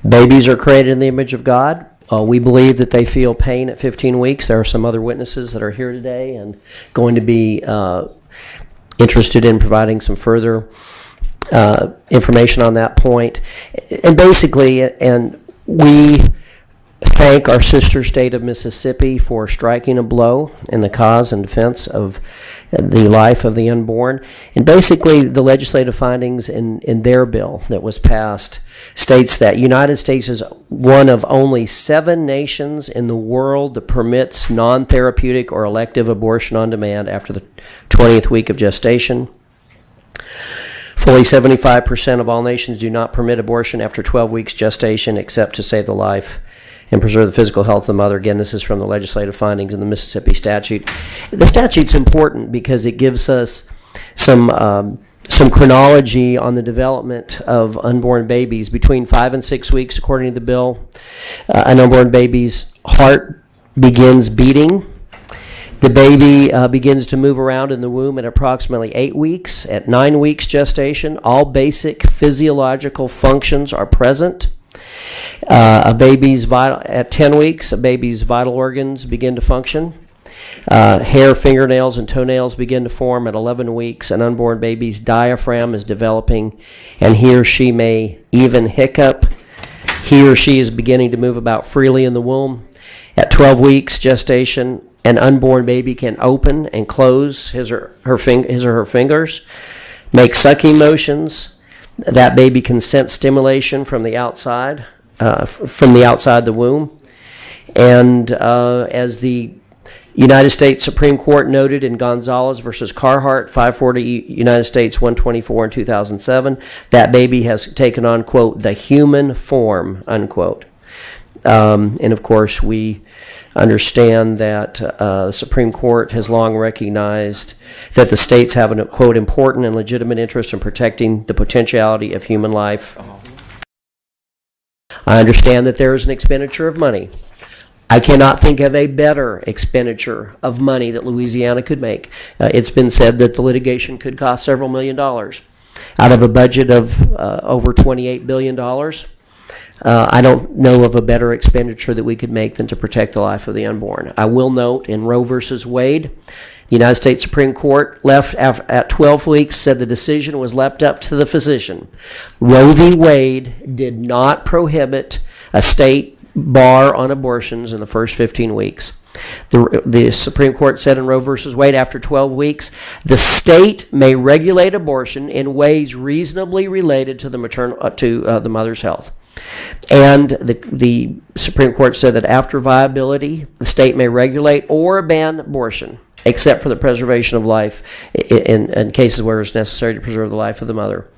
Babies are created in the image of God. We believe that they feel pain at 15 weeks. There are some other witnesses that are here today and going to be interested in providing some further information on that point. And basically, and we thank our sister state of Mississippi for striking a blow in the cause and defense of the life of the unborn. And basically, the legislative findings in their bill that was passed states that United States is one of only 7 nations in the world that permits non-therapeutic or elective abortion on demand after the 20th week of gestation. Fully 75% of all nations do not permit abortion after 12 weeks gestation except to save the life and preserve the physical health of the mother. Again, this is from the legislative findings in the Mississippi statute. The statute's important because it gives us some chronology on the development of unborn babies. Between 5 and 6 weeks, according to the bill, an unborn baby's heart begins beating. The baby begins to move around in the womb at approximately 8 weeks. At 9 weeks gestation, all basic physiological functions are present. At 10 weeks, a baby's vital organs begin to function. Hair, fingernails, and toenails begin to form. At 11 weeks, an unborn baby's diaphragm is developing, and he or she may even hiccup. He or she is beginning to move about freely in the womb. At 12 weeks gestation, an unborn baby can open and close his or her fingers, make sucking motions. That baby can sense stimulation from the outside the womb. And as the United States Supreme Court noted in Gonzalez versus Carhart, 540 United States 124 in 2007, that baby has taken on, quote, the human form, unquote. And of course, we understand that the Supreme Court has long recognized that the states have an, quote, important and legitimate interest in protecting the potentiality of human life. I understand that there is an expenditure of money. I cannot think of a better expenditure of money that Louisiana could make. It's been said that the litigation could cost several $1 million. Out of a budget of over $28 billion, I don't know of a better expenditure that we could make than to protect the life of the unborn. I will note in Roe versus Wade, the United States Supreme Court left at 12 weeks, said the decision was left up to the physician. Roe v. Wade did not prohibit a state bar on abortions in the first 15 weeks. The Supreme Court said in Roe versus Wade, after 12 weeks, the state may regulate abortion in ways reasonably related to the the mother's health. And the Supreme Court said that after viability, the state may regulate or ban abortion, except for the preservation of life in cases where it's necessary to preserve the life of the mother.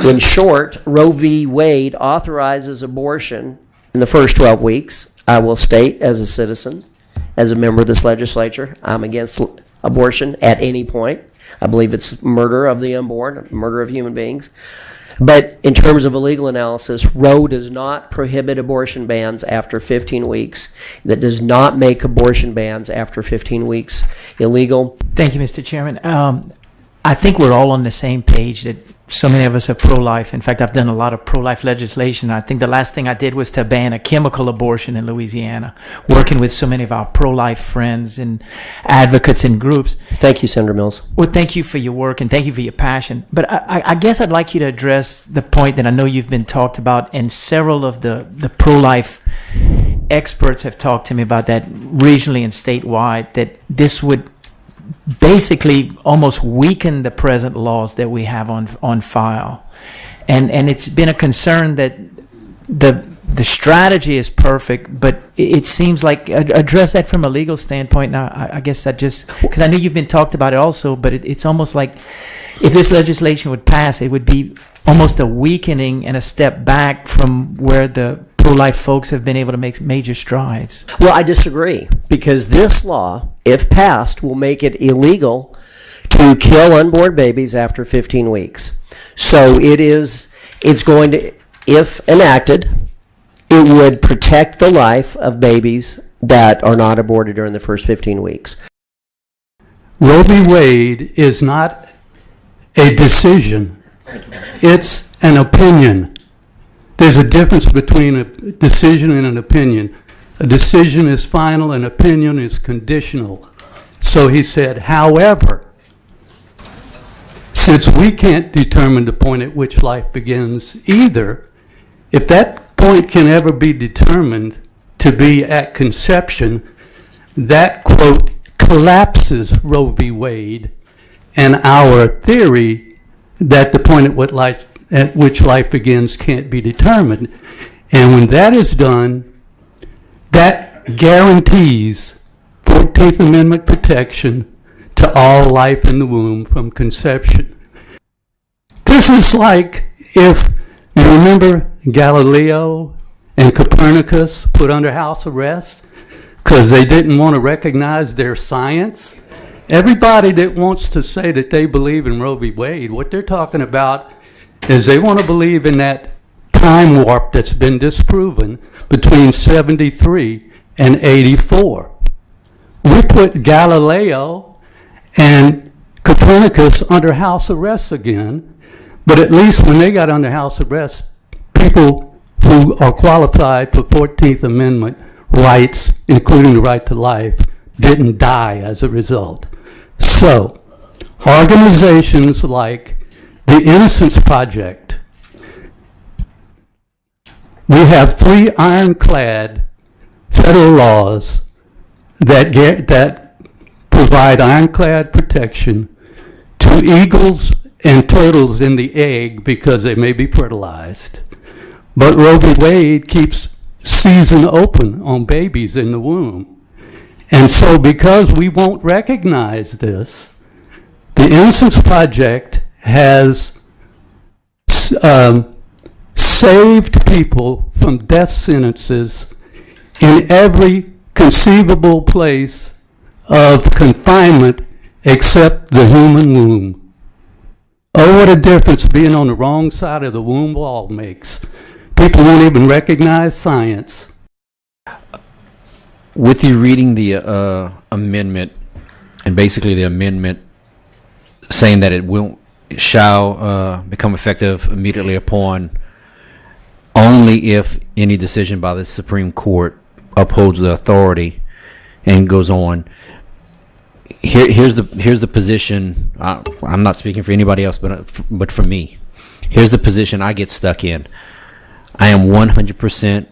In short, Roe v. Wade authorizes abortion in the first 12 weeks. I will state as a citizen, as a member of this legislature, I'm against abortion at any point. I believe it's murder of the unborn, murder of human beings. But in terms of a legal analysis, Roe does not prohibit abortion bans after 15 weeks. That does not make abortion bans after 15 weeks illegal. Thank you, Mr. Chairman. I think we're all on the same page that so many of us are pro-life. In fact, I've done a lot of pro-life legislation. I think the last thing I did was to ban a chemical abortion in Louisiana, working with so many of our pro-life friends and advocates and groups. Thank you, Senator Mills. Well, thank you for your work and thank you for your passion. But I guess I'd like you to address the point that I know you've been talked about, and several of the pro-life experts have talked to me about that regionally and statewide, that this would basically almost weaken the present laws that we have on file. And it's been a concern that the strategy is perfect, but it seems like, address that from a legal standpoint. Now, I guess because I know you've been talked about it also, but it's almost like if this legislation would pass, it would be almost a weakening and a step back from where the pro-life folks have been able to make major strides. Well, I disagree, because this law, if passed, will make it illegal to kill unborn babies after 15 weeks. So it's going to, if enacted, it would protect the life of babies that are not aborted during the first 15 weeks. Roe v. Wade is not a decision. It's an opinion. there's a difference between a decision and an opinion. A decision is final, an opinion is conditional. So he said, however, since we can't determine the point at which life begins either, if that point can ever be determined to be at conception, that, quote, collapses Roe v. Wade and our theory that the point at which life begins can't be determined. And when that is done, that guarantees 14th Amendment protection to all life in the womb from conception. This is like if you remember Galileo and Copernicus put under house arrest because they didn't want to recognize their science. Everybody that wants to say that they believe in Roe v. Wade, what they're talking about is they want to believe in that time warp that's been disproven between 73 and 84. We put Galileo and Copernicus under house arrest again, but at least when they got under house arrest, people who are qualified for 14th Amendment rights, including the right to life, didn't die as a result. So, organizations like the Innocence Project, we have 3 ironclad federal laws that provide ironclad protection to eagles and turtles in the egg because they may be fertilized. But Roe v. Wade keeps season open on babies in the womb. And so because we won't recognize this, the Innocence Project has saved people from death sentences in every conceivable place of confinement except the human womb. Oh, what a difference being on the wrong side of the womb wall makes. People won't even recognize science. With you reading the amendment, and basically the amendment saying that it shall become effective immediately upon only if any decision by the Supreme Court upholds the authority, and goes on. Here's the position. I'm not speaking for anybody else, but for me, here's the position I get stuck in. I am 100%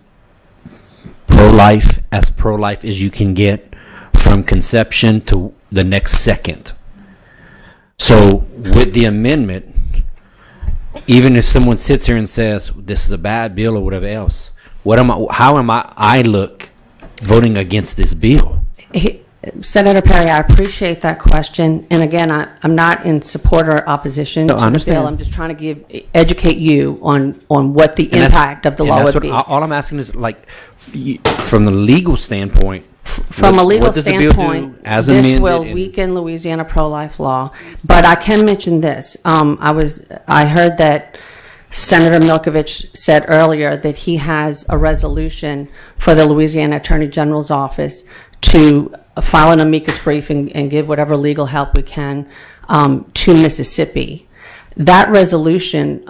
pro-life, as pro-life as you can get, from conception to the next second. So with the amendment, even if someone sits here and says this is a bad bill or whatever else, how am I look voting against this bill? Senator Perry, I appreciate that question. And again, I'm not in support or opposition to the bill. I'm just trying to educate you on what the impact of the law would be. All I'm asking is, like, from the legal standpoint. From a legal standpoint, this will weaken Louisiana pro-life law. But I can mention this. I heard that Senator Milkovich said earlier that he has a resolution for the Louisiana Attorney General's office to file an amicus brief and give whatever legal help we can to Mississippi. That resolution,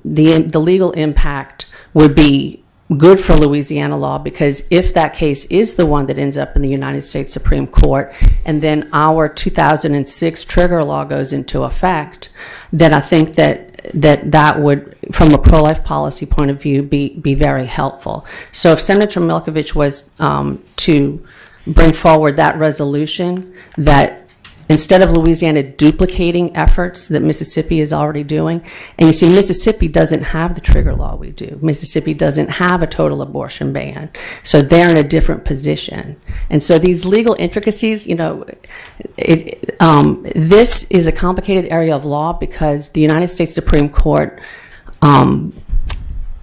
the legal impact would be good for Louisiana law, because if that case is the one that ends up in the United States Supreme Court, and then our 2006 trigger law goes into effect, then I think that would, from a pro-life policy point of view, be very helpful. So if Senator Milkovich was to bring forward that resolution, that instead of Louisiana duplicating efforts that Mississippi is already doing, and you see, Mississippi doesn't have the trigger law we do. Mississippi doesn't have a total abortion ban. So they're in a different position. And so these legal intricacies, this is a complicated area of law because the United States Supreme Court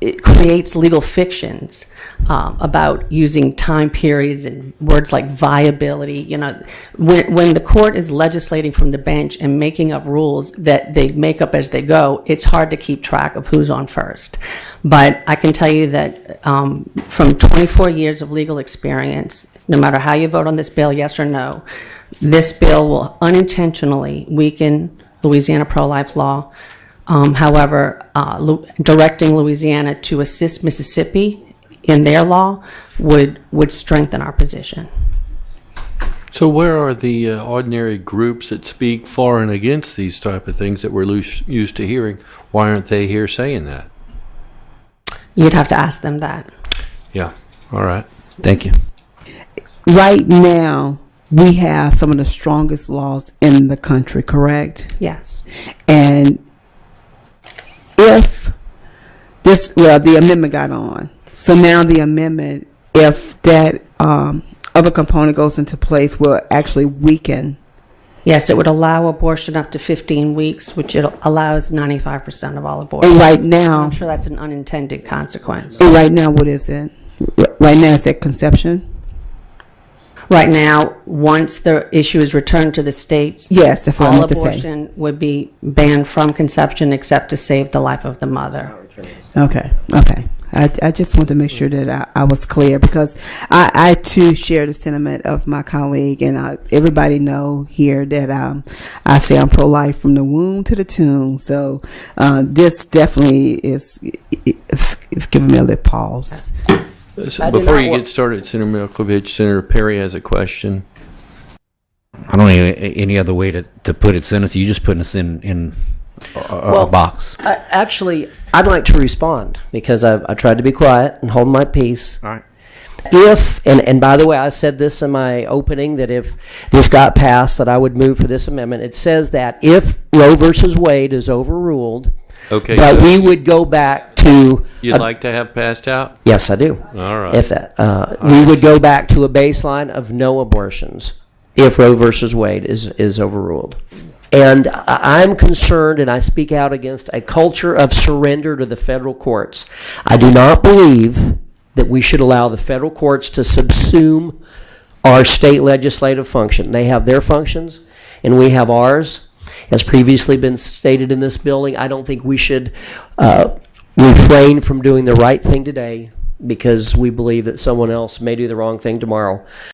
it creates legal fictions about using time periods and words like viability. When the court is legislating from the bench and making up rules that they make up as they go, it's hard to keep track of who's on first. But I can tell you that from 24 years of legal experience, no matter how you vote on this bill, yes or no, this bill will unintentionally weaken Louisiana pro-life law. However, directing Louisiana to assist Mississippi in their law would strengthen our position. So where are the ordinary groups that speak for and against these type of things that we're used to hearing? Why aren't they here saying that? You'd have to ask them that. Yeah. All right. Thank you. Right now, we have some of the strongest laws in the country, correct? Yes. And if the amendment got on. So now the amendment, if that other component goes into place, will actually weaken. Yes, it would allow abortion up to 15 weeks, which it allows 95% of all abortions. And right now, I'm sure that's an unintended consequence. And right now, what is it? Right now, it's at conception? Right now, once the issue is returned to the states, yes, that's what I all meant to say. abortion would be banned from conception except to save the life of the mother. Okay. I just want to make sure that I was clear, because I too share the sentiment of my colleague, and everybody know here that I say I'm pro-life from the womb to the tomb. So this definitely is giving me a little pause. So before you get started, Senator Milkovich, Senator Perry has a question. I don't know any other way to put it, Senator. You just putting us in a box. Actually, I'd like to respond because I tried to be quiet and hold my peace. All right. If, and by the way, I said this in my opening, that if this got passed, that I would move for this amendment. It says that if Roe versus Wade is overruled, Okay. that So we would go back to. you'd like to have passed out? Yes, I do. All right. If that, we would go back to a baseline of no abortions if Roe versus Wade is overruled. And I'm concerned, and I speak out against a culture of surrender to the federal courts. I do not believe that we should allow the federal courts to subsume our state legislative function. They have their functions, and we have ours. As previously been stated in this building, I don't think we should refrain from doing the right thing today because we believe that someone else may do the wrong thing tomorrow.